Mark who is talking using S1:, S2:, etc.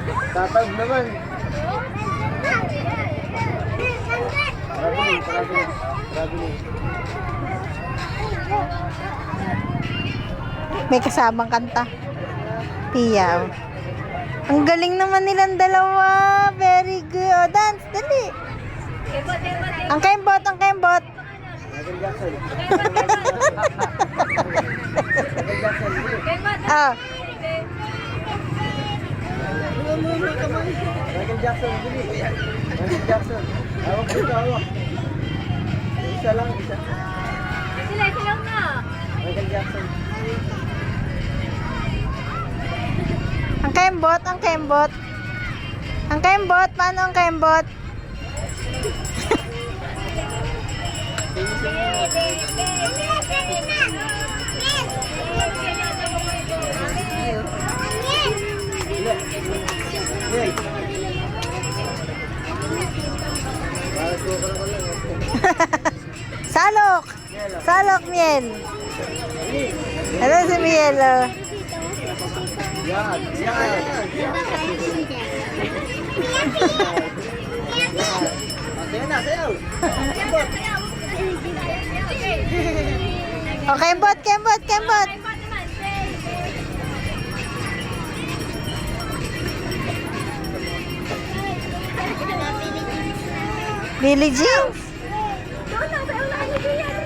S1: Tatag naman. Traveling.
S2: May kasamang kanta. Pia. Ang galing naman nilang dalawa. Very good. Oh, dance. Dali. Ang kembot, ang kembot.
S1: Michael Jackson.
S2: Ah.
S1: Michael Jackson, bili. Michael Jackson. Hawak dito, hawak. Isa lang, isa.
S3: Sila na.
S1: Michael Jackson.
S2: Ang kembot, ang kembot. Ang kembot, paano ang kembot?
S1: Hey.
S2: Salok! Salok, Miel. Ano si Miel, oh?
S1: Yan, yan. Sayaw na, sayaw.
S2: Oh, kembot, kembot, kembot. Billie Jean.